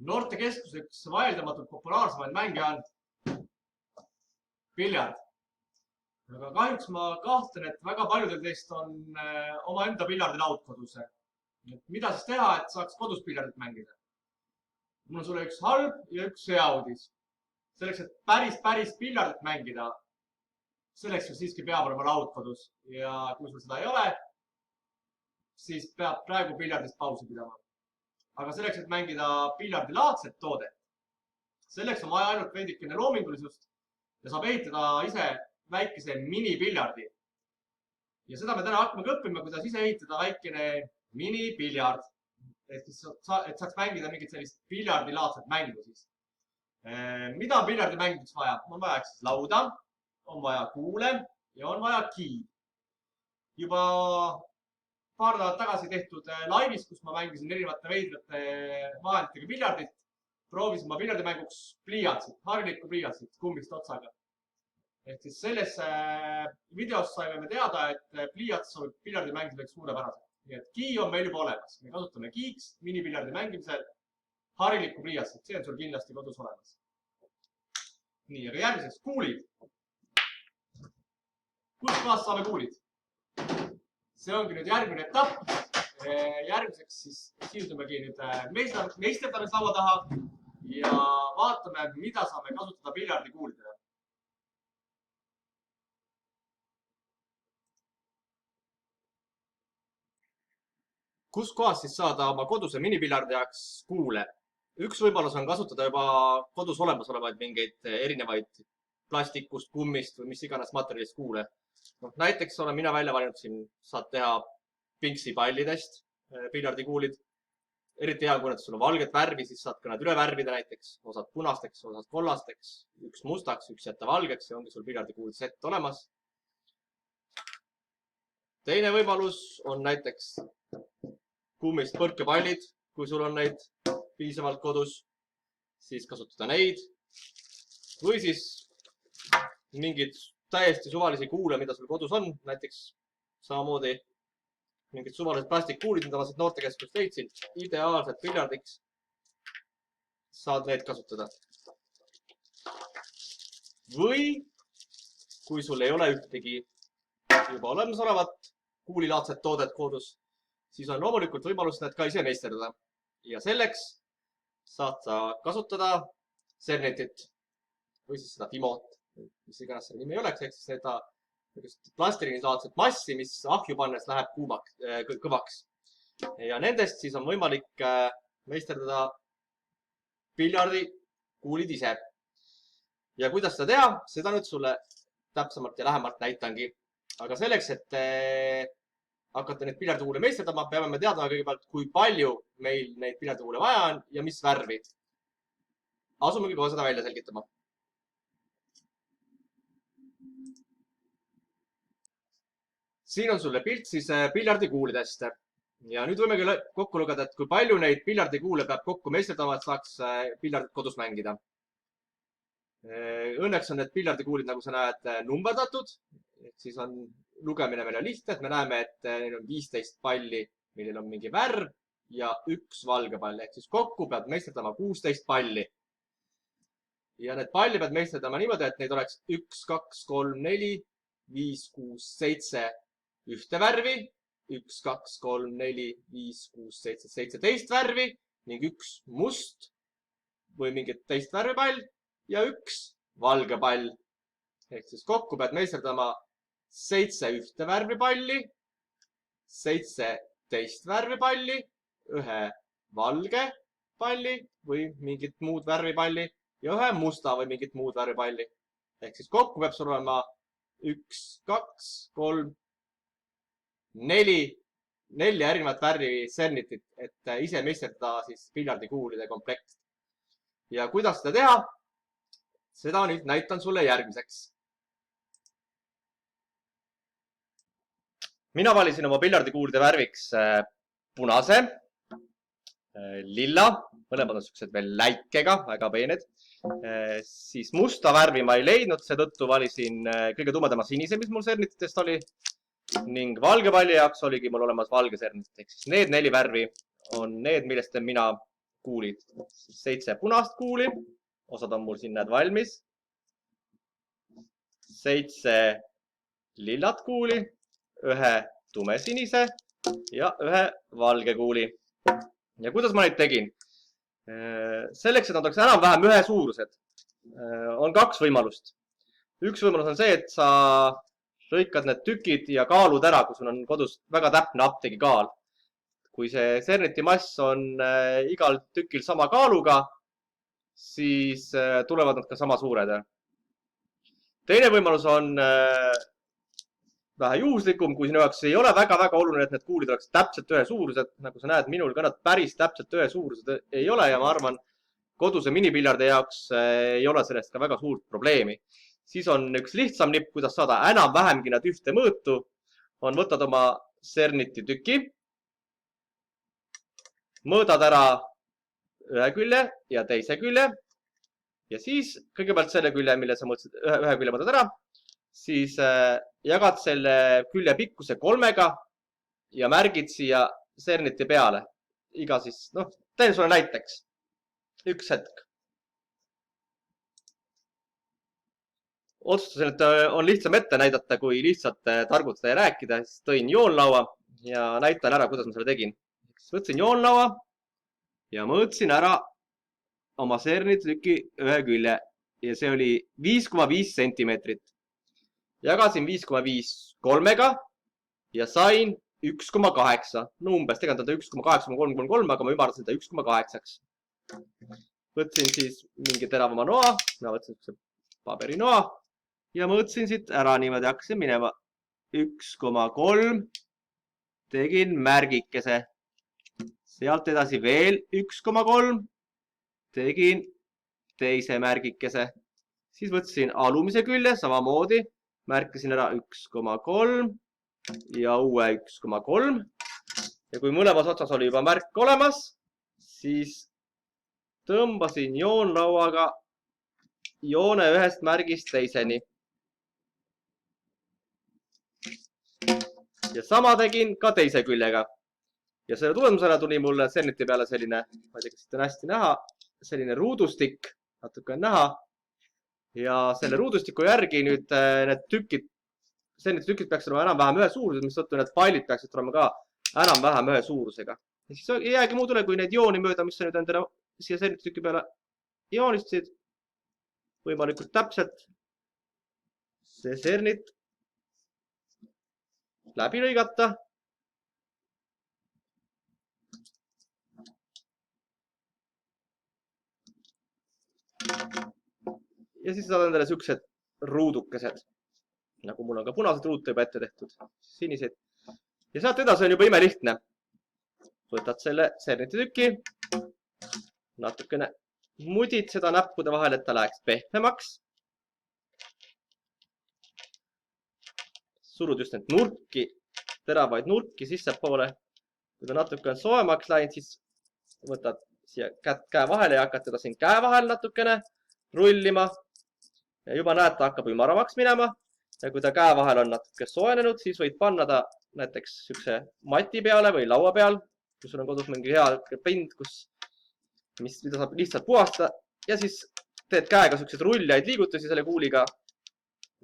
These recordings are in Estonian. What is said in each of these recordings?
Noortekeskus üks vaieldamatult populaarsemaid mänge on piljard. Aga kahjuks ma kahtlen, et väga paljudel teist on omaenda piljardilaud kodus. Mida siis teha, et saaks kodus piljardit mängida? Mul on sulle üks halb ja üks hea uudis. Selleks, et päris piljardit mängida, selleks siiski peab olema laud kodus. Ja kui sul seda ei ole, siis peab praegu piljardist pausi pidama. Aga selleks, et mängida piljardilaadset toodet, selleks on vaja ainult veidikene loomingulisust ja saab ehitada ise väikese minipiljardi. Ja seda me täna hakkame õppima, kuidas ise ehitada väikene minipiljard. Et saaks mängida mingit sellist piljardilaadset mängu siis. Mida on piljardimängides vaja? On vaja lauda, on vaja kuule ja on vaja kii. Juba paar nädalat tagasi tehtud laivis, kus ma mängisin erinevate veidrate vahenditega piljardit, proovisin ma piljardimänguks pliiatsit, harilikku pliiatsit kummist otsaga. Ehk siis selles videos saime me teada, et pliiats sobib piljardimängimiseks suurepäraselt. Nii et kii on meil juba olemas. Me kasutame kiiks minipiljardi mängimisel harilikku pliiatsit. See on sul kindlasti kodus olemas. Nii, aga järgmiseks kuulid. Kust kohast saame kuulid? See ongi nüüd järgmine etapp. Järgmiseks siis siirdummegi nüüd meisterdamislaua taha ja vaatame, mida saame kasutada piljardikuulidele. Kust kohast siis saada oma koduse minipiljardi jaoks kuule? Üks võimalus on kasutada juba kodus olemasolevaid mingeid erinevaid plastikust, kummist või mis iganes materjalist kuule. Näiteks olen mina välja valinud siin, saad teha pinksipallidest piljardikuulid. Eriti hea, kui nad sul on valget värvi, siis saad ka nad üle värvida näiteks. Osad punasteks, osad kollasteks, üks mustaks, üks jätta valgeks ja ongi sul piljardikuulid sett olemas. Teine võimalus on näiteks kummist põrkepallid, kui sul on neid piisavalt kodus, siis kasutada neid. Või siis mingid täiesti suvalisi kuule, mida sul kodus on, näiteks samamoodi mingid suvalised plastikkuulid, mida ma siit noortekeskust leidsin, ideaalselt piljardiks, saad need kasutada. Või kui sul ei ole ühtegi juba olemasolevat kuulilaadset toodet kodus, siis on loomulikult võimalus need ka ise meisterdada. Ja selleks saad sa kasutada Cernitit või siis seda Fimot, mis iganes selle nimi ei oleks, ehk siis seda plastiliinilaadset massi, mis ahju pannes läheb kõvaks. Ja nendest siis on võimalik meisterdada piljardikuulid ise. Ja kuidas seda teha, seda nüüd sulle täpsemalt ja lähemalt näitangi. Aga selleks, et hakata neid piljardikuule meisterdama, peame me teadma kõigepealt, kui palju meil neid piljardikuule vaja on ja mis värvi. Asumegi kohe seda välja selgitama. Siin on sulle pilt siis piljardikuulidest. Ja nüüd võimegi kokku lugeda, et kui palju neid piljardikuule peab kokku meisterdama, et saaks piljardit kodus mängida. Õnneks on need piljardikuulid, nagu sa näed, numberdatud. Siis on lugemine meil lihtne, et me näeme, et neil on 15 palli, millel on mingi värv ja üks valge pall. Ehk siis kokku pead meisterdama 16 palli. Ja need palli pead meisterdama niimoodi, et neid oleks 1, 2, 3, 4, 5, 6, 7 ühte värvi, 1, 2, 3, 4, 5, 6, 7, 17 värvi ning üks must või mingit teist värvipall ja üks valge pall. Ehk siis kokku pead meisterdama 7 ühte värvipalli, 17 värvipalli, ühe valge palli või mingit muud värvipalli ja ühe musta või mingit muud värvipalli. Ehk siis kokku peab sul olema 1, 2, 3, 4 erinevat värvi Cernitit, et ise meisterdada siis piljardikuulide komplekt. Ja kuidas seda teha? Seda nüüd näitan sulle järgmiseks. Mina valisin oma piljardikuulide värviks punase, lilla, mõlemad on sellised veel läikega, väga peened. Siis musta värvi ma ei leidnud, seetõttu valisin kõige tumedama sinise, mis mul Cernititest oli. Ning valge palli jaoks oligi mul olemas valge Cernit. Ehk siis need 4 värvi on need, millest teen mina kuulid. 7 punast kuuli, osad on mul siin näed valmis. 7 lillat kuuli, 1 tumesinise ja 1 valge kuuli. Ja kuidas ma neid tegin? Selleks, et nad oleks enam-vähem ühe suurused, on 2 võimalust. Üks võimalus on see, et sa lõikad need tükid ja kaalud ära, kui sul on kodus väga täpne apteegi kaal. Kui see Cerniti mass on igal tükil sama kaaluga, siis tulevad nad ka sama suured. Teine võimalus on vähe juhuslikum, kui sinu jaoks ei ole väga-väga oluline, et need kuulid oleks täpselt ühe suurused. Nagu sa näed, minul ka nad päris täpselt ühe suurused ei ole ja ma arvan, koduse minipiljardi jaoks ei ole sellest ka väga suurt probleemi. Siis on üks lihtsam nipp, kuidas saada enam-vähemgi nad ühte mõõtu. On võtad oma Cerniti tüki, mõõdad ära ühe külje ja teise külje ja siis kõigepealt selle külje, mille sa mõõtsid, ühe külje mõõdad ära, siis jagad selle külje pikkuse 3-ga ja märgid siia Cerniti peale. Iga siis, teen sulle näiteks. Üks hetk. Otsustasin, et on lihtsam ette näidata, kui lihtsalt targutada ja rääkida. Siis tõin joonlaua ja näitan ära, kuidas ma selle tegin. Võtsin joonlaua ja mõõtsin ära oma Cerniti tüki ühe külje ja see oli 5,5 sentimeetrit. Jagasin 5,5 3-ga ja sain 1,8. No umbes tegelikult on ta 1,8,333, aga ma ümardasin ta 1,8-ks. Võtsin siis mingi teravama noa, ma võtsin paberinoa ja mõõtsin siit ära niimoodi, hakkasin minema 1,3, tegin märgikese. Sealt edasi veel 1,3, tegin teise märgikese. Siis võtsin alumise külje samamoodi, märkasin ära 1,3 ja uue 1,3. Ja kui mõlemas otsas oli juba märk olemas, siis tõmbasin joonlauaga joone ühest märgist teiseni. Ja sama tegin ka teise küljega. Ja selle tulemusena tuli mulle Cerniti peale selline, ma ei tea, kas siit on hästi näha, selline ruudustik, natuke on näha. Ja selle ruudustiku järgi nüüd need tükid, Cerniti tükid peaks olema enam-vähem ühe suurused, mis tõttu need pailid peaksid olema ka enam-vähem ühe suurusega. Ja siis ei jäägi muud üle, kui neid jooni mööda, mis sa nüüd endale siia Cerniti tüki peale joonistasid. Võimalikult täpselt see Cernit läbi lõigata. Ja siis saad endale siuksed ruudukesed, nagu mul on ka punased ruute juba ette tehtud, sinised. Ja sealt edasi on juba imelihtne. Võtad selle Cerniti tüki, natukene mudid seda näppude vahel, et ta läheks pehmemaks. Surud just need nurki, teravaid nurki sissepoole. Kui ta natuke on soemaks läinud, siis võtad siia käe vahele ja hakkad teda siin käe vahel natukene rullima. Ja juba näed, ta hakkab ümaramaks minema. Ja kui ta käe vahel on natuke sooenenud, siis võid panna ta näiteks sükse mati peale või laua peal, kui sul on kodus mingi hea pind, mida saab lihtsalt puhastada. Ja siis teed käega sükseid ruljaid liigutusi selle kuuliga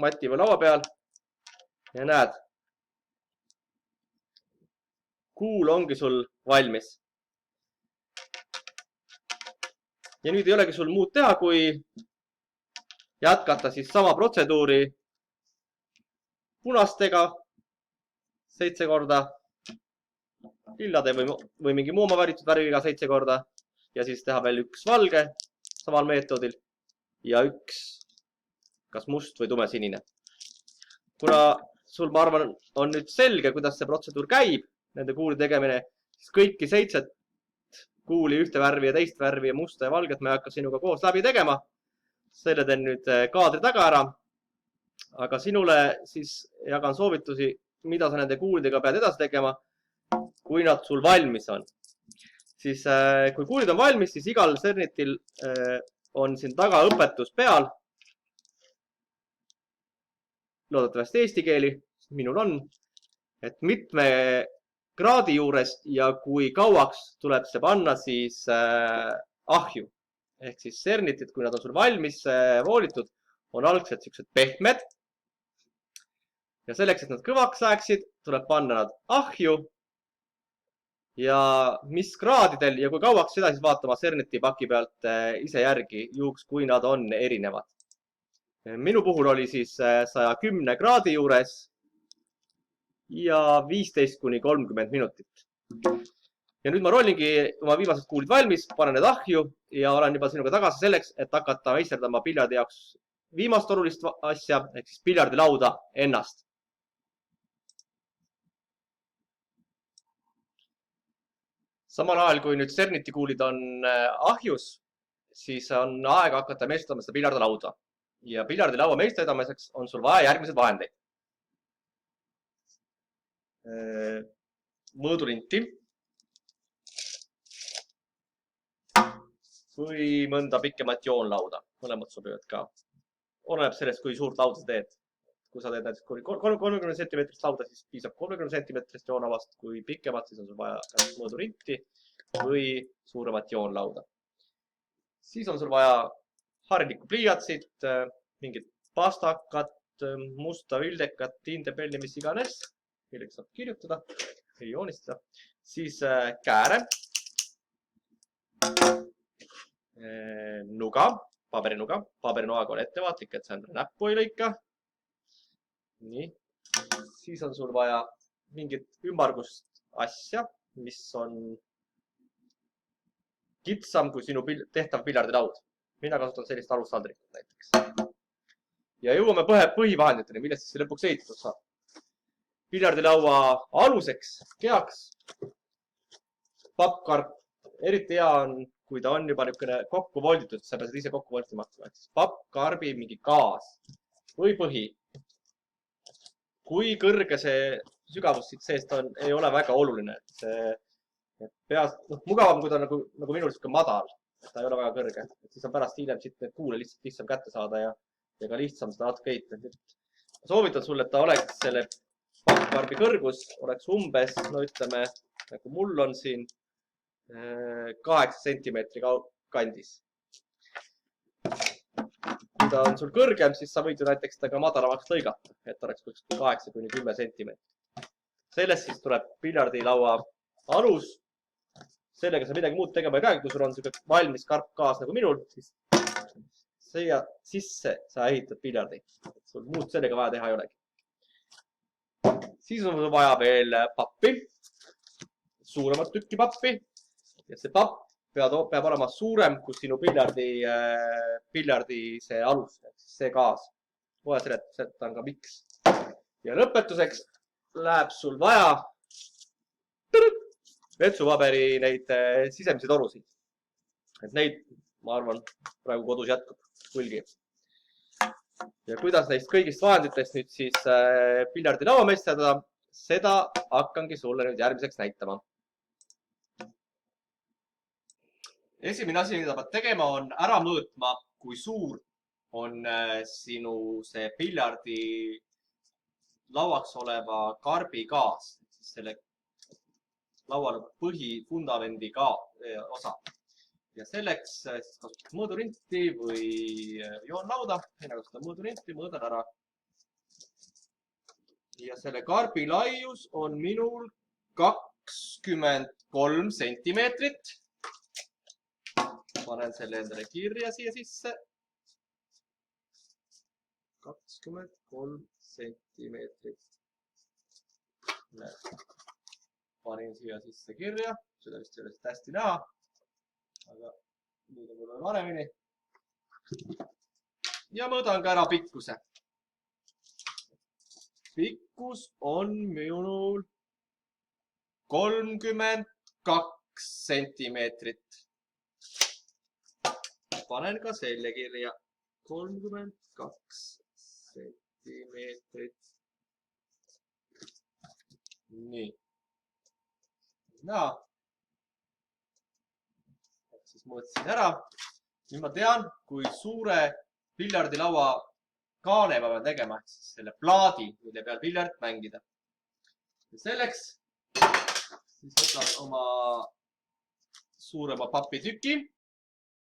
mati või laua peal. Ja näed, kuul ongi sul valmis. Ja nüüd ei olegi sul muud teha, kui jätkata siis sama protseduuri punastega 7 korda, lillade või mingi muu oma valitud värviga 7 korda ja siis teha veel üks valge samal meetodil ja üks kas must või tumesinine. Kuna sul, ma arvan, on nüüd selge, kuidas see protseduur käib, nende kuuli tegemine, siis kõiki 7 kuuli ühte värvi ja teist värvi ja musta ja valget ma ei hakka sinuga koos läbi tegema. Selle teen nüüd kaadri taga ära. Aga sinule siis jagan soovitusi, mida sa nende kuulidega pead edasi tegema, kui nad sul valmis on. Siis kui kuulid on valmis, siis igal Cernitil on siin taga õpetus peal. Loodetavasti eesti keeli, minul on, et mitme kraadi juures ja kui kauaks tuleb see panna siis ahju. Ehk siis sernitid, kui nad on sul valmis voolitud, on algselt siuksed pehmed. Ja selleks, et nad kõvaks läheksid, tuleb panna nad ahju. Ja mis kraadidel ja kui kauaks seda siis vaatama serniti paki pealt ise järgi, juhuks kui nad on erinevad. Minu puhul oli siis 110 kraadi juures ja 15 kuni 30 minutit. Ja nüüd ma rollingi oma viimased kuulid valmis, panen need ahju ja olen juba sinuga tagasi selleks, et hakata meisterdama piljardi jaoks viimast olulist asja, ehk siis piljardilauda ennast. Samal ajal, kui nüüd serniti kuulid on ahjus, siis on aega hakata meisterdama seda piljardilauda. Ja piljardilaua meisterdamiseks on sul vaja järgmised vahendeid. Mõõdulinti või mõnda pikemat joonlauda. Mõlemad sobivad ka. Oleneb sellest, kui suurt lauda teed. Kui sa teed näiteks 30 centimeetrist lauda, siis piisab 30 centimeetrist joonavast. Kui pikemat, siis on sul vaja mõõdulinti või suuremat joonlauda. Siis on sul vaja harilikku pliiatsit, mingit pastakat, musta vildekat, tindepelli, mis iganes, milleks saab kirjutada või joonistada. Siis kääre, nuga, paberinuga. Paberinoaga on ettevaatlik, et see endale näppu ei lõika. Nii. Siis on sul vaja mingit ümmargust asja, mis on kitsam kui sinu tehtav piljardilaud. Mina kasutan sellist alussaldrikut näiteks. Ja jõuame põhivahenditeni, millest siis lõpuks ehitatud saab. Piljardilaua aluseks, keaks, pappkarp. Eriti hea on, kui ta on juba niisugune kokku volditud, sa pead ise kokku voltima. Pappkarbi mingi gaas või põhi. Kui kõrge see sügavus siit seest on, ei ole väga oluline. Mugavam, kui ta on nagu minul siuke madal. Ta ei ole väga kõrge. Siis on pärast hiljem siit need kuule lihtsam kätte saada ja ka lihtsam seda natuke heita. Soovitan sulle, et ta oleks selle pappkarbi kõrgus, oleks umbes, no ütleme, nagu mul on siin 8 centimeetri kandis. Kui ta on sul kõrgem, siis sa võid ju näiteks ta ka madalamaks lõigata, et oleks 8 kuni 10 centimeetrit. Sellest siis tuleb piljardilaua alus. Sellega sa midagi muud tegema ei peagi, kui sul on valmis karp kaas nagu minul, siis siia sisse sa ehitad piljardi. Sul muud sellega vaja teha ei olegi. Siis on vaja veel pappi, suuremat tükki pappi. Ja see papp peab olema suurem kui sinu piljardi see alus, see kaas. Kohe seletan ka miks. Ja lõpetuseks läheb sul vaja vetsupaberi neid sisemisi torusid. Et neid, ma arvan, praegu kodus jätkub hulgi. Ja kuidas neist kõigist vahenditest nüüd siis piljardilaua meisterdada, seda hakkangi sulle nüüd järgmiseks näitama. Esimene asi, mida pead tegema, on ära mõõtma, kui suur on sinu see piljardi lauaks oleva karbi gaas. Selle laual põhifundamendi osa. Ja selleks kasutad mõõdurinti või joonlauda. Mina kasutan mõõdurinti, mõõdan ära. Ja selle karbi laius on minul 23 centimeetrit. Panen selle endale kirja siia sisse. 23 centimeetrit. Panin siia sisse kirja, seda vist ei ole hästi näha, aga nüüd on võib-olla paremini. Ja mõõdan ka ära pikkuse. Pikkus on minul 32 centimeetrit. Panen ka selle kirja 32 centimeetrit. Nii. Näha. Siis mõõtsin ära. Nüüd ma tean, kui suure piljardilaua kaane ma pean tegema, siis selle plaadi, mille peal piljard mängida. Ja selleks siis võtad oma suurema papitüki.